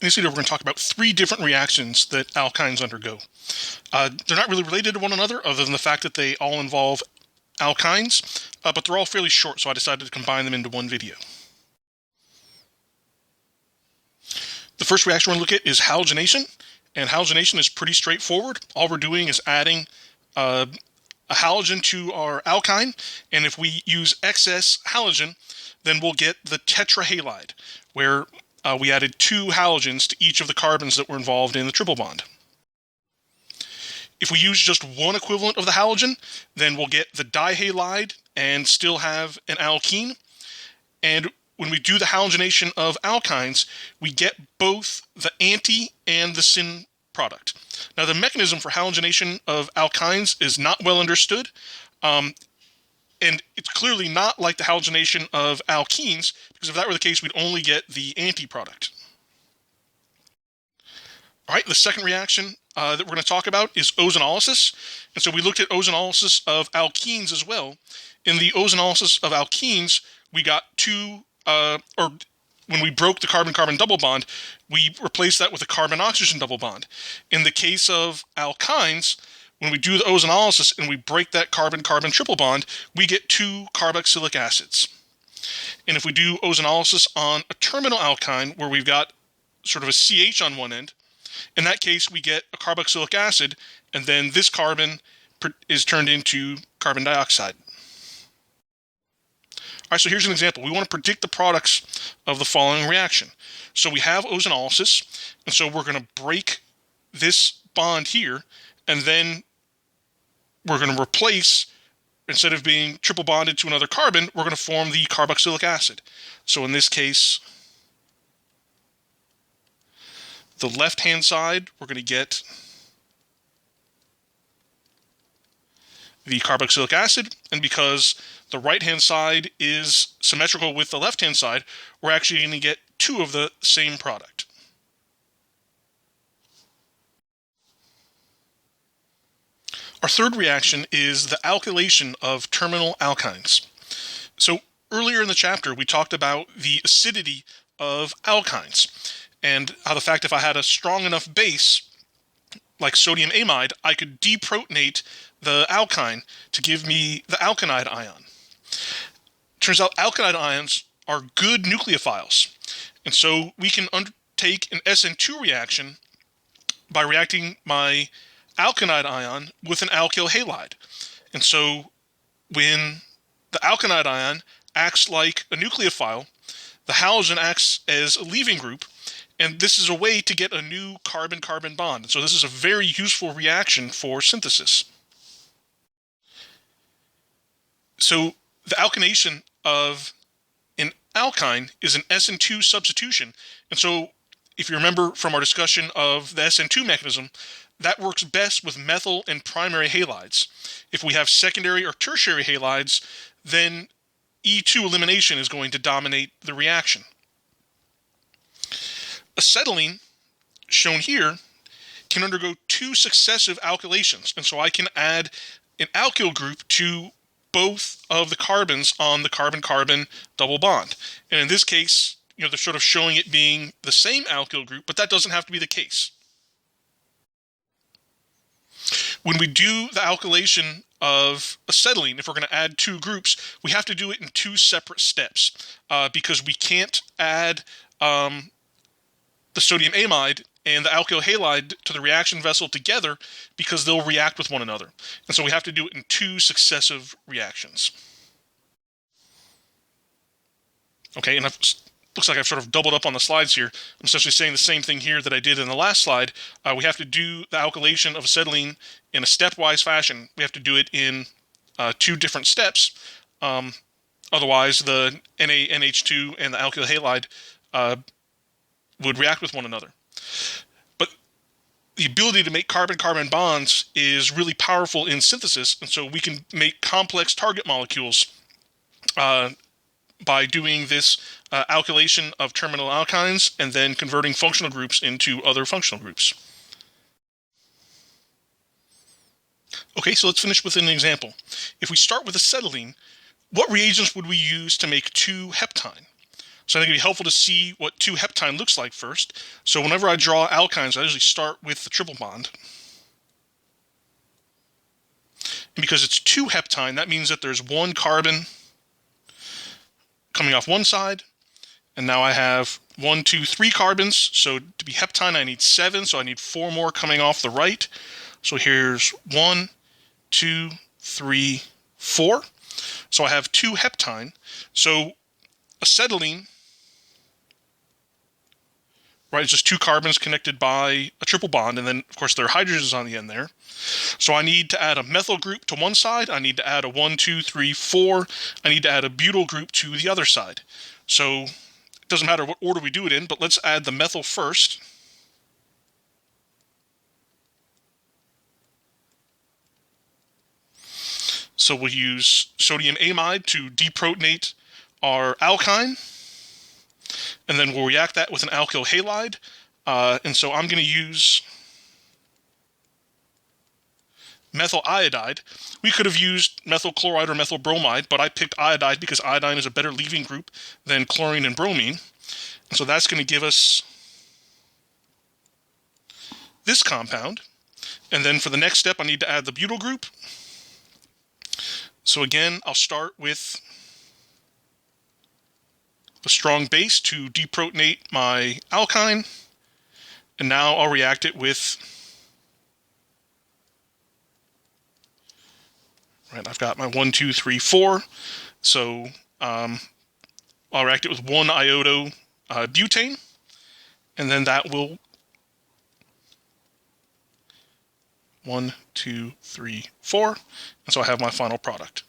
this video, we're going to talk about 3 different reactions that alkynes undergo. They're not really related to one another, other than the fact that they all involve alkynes, but they're all fairly short, so I decided to combine them into one video. The first reaction we're going to look at is halogenation, and halogenation is pretty straightforward. All we're doing is adding a halogen to our alkyne, and if we use excess halogen, then we'll get the tetrahalide, where we added 2 halogens to each of the carbons that were involved in the triple bond. If we use just one equivalent of the halogen, then we'll get the dihalide and still have an alkene. And when we do the halogenation of alkynes, we get both the anti and the syn product. Now, the mechanism for halogenation of alkynes is not well understood, and it's clearly not like the halogenation of alkenes, because if that were the case, we'd only get the anti-product. All right, the second reaction that we're going to talk about is ozonolysis. And so we looked at ozonolysis of alkenes as well. In the ozonolysis of alkenes, we got when we broke the carbon-carbon double bond, we replaced that with a carbon-oxygen double bond. In the case of alkynes, when we do the ozonolysis and we break that carbon-carbon triple bond, we get 2 carboxylic acids. And if we do ozonolysis on a terminal alkyne, where we've got sort of a CH on one end, in that case we get a carboxylic acid, and then this carbon is turned into carbon dioxide. All right, so here's an example. We want to predict the products of the following reaction. So we have ozonolysis, and so we're going to break this bond here, and then we're going to replace, instead of being triple bonded to another carbon, we're going to form the carboxylic acid. So in this case, the left-hand side, we're going to get the carboxylic acid, and because the right-hand side is symmetrical with the left-hand side, we're actually going to get 2 of the same product. Our third reaction is the alkylation of terminal alkynes. So earlier in the chapter, we talked about the acidity of alkynes, and how the fact if I had a strong enough base, like sodium amide, I could deprotonate the alkyne to give me the alkynide ion. Turns out alkynide ions are good nucleophiles, and so we can undertake an SN2 reaction by reacting my alkynide ion with an alkyl halide. And so when the alkynide ion acts like a nucleophile, the halogen acts as a leaving group, and this is a way to get a new carbon-carbon bond. And so this is a very useful reaction for synthesis. So the alkylation of an alkyne is an SN2 substitution. And so if you remember from our discussion of the SN2 mechanism, that works best with methyl and primary halides. If we have secondary or tertiary halides, then E2 elimination is going to dominate the reaction. Acetylene, shown here, can undergo 2 successive alkylations, and so I can add an alkyl group to both of the carbons on the carbon-carbon double bond. And in this case, they're sort of showing it being the same alkyl group, but that doesn't have to be the case. When we do the alkylation of acetylene, if we're going to add 2 groups, we have to do it in 2 separate steps, because we can't add the sodium amide and the alkyl halide to the reaction vessel together, because they'll react with one another. And so we have to do it in 2 successive reactions. Okay, and looks like I've sort of doubled up on the slides here. I'm essentially saying the same thing here that I did in the last slide. We have to do the alkylation of acetylene in a stepwise fashion. We have to do it in 2 different steps. Otherwise, the NaNH2 and the alkyl halide would react with one another. But the ability to make carbon-carbon bonds is really powerful in synthesis, and so we can make complex target molecules by doing this alkylation of terminal alkynes and then converting functional groups into other functional groups. Okay, so let's finish with an example. If we start with acetylene, what reagents would we use to make 2-heptine? So I think it'd be helpful to see what 2-heptine looks like first. So whenever I draw alkynes, I usually start with the triple bond. And because it's 2-heptine, that means that there's 1 carbon coming off one side. And now I have 1, 2, 3 carbons. So to be heptine, I need 7. So I need 4 more coming off the right. So here's 1, 2, 3, 4. So I have 2-heptine. So acetylene, right, it's just 2 carbons connected by a triple bond, and then, of course, there are hydrogens on the end there. So I need to add a methyl group to one side. I need to add a 1, 2, 3, 4. I need to add a butyl group to the other side. So it doesn't matter what order we do it in, but let's add the methyl first. So we'll use sodium amide to deprotonate our alkyne, and then we'll react that with an alkyl halide. And so I'm going to use methyl iodide. We could have used methyl chloride or methyl bromide, but I picked iodide because iodine is a better leaving group than chlorine and bromine. And so that's going to give us this compound. And then for the next step, I need to add the butyl group. So again, I'll start with the strong base to deprotonate my alkyne. And now I'll react it with, right, I've got my 1, 2, 3, 4. So I'll react it with 1-iodo butane. And then that will 1, 2, 3, 4. And so I have my final product.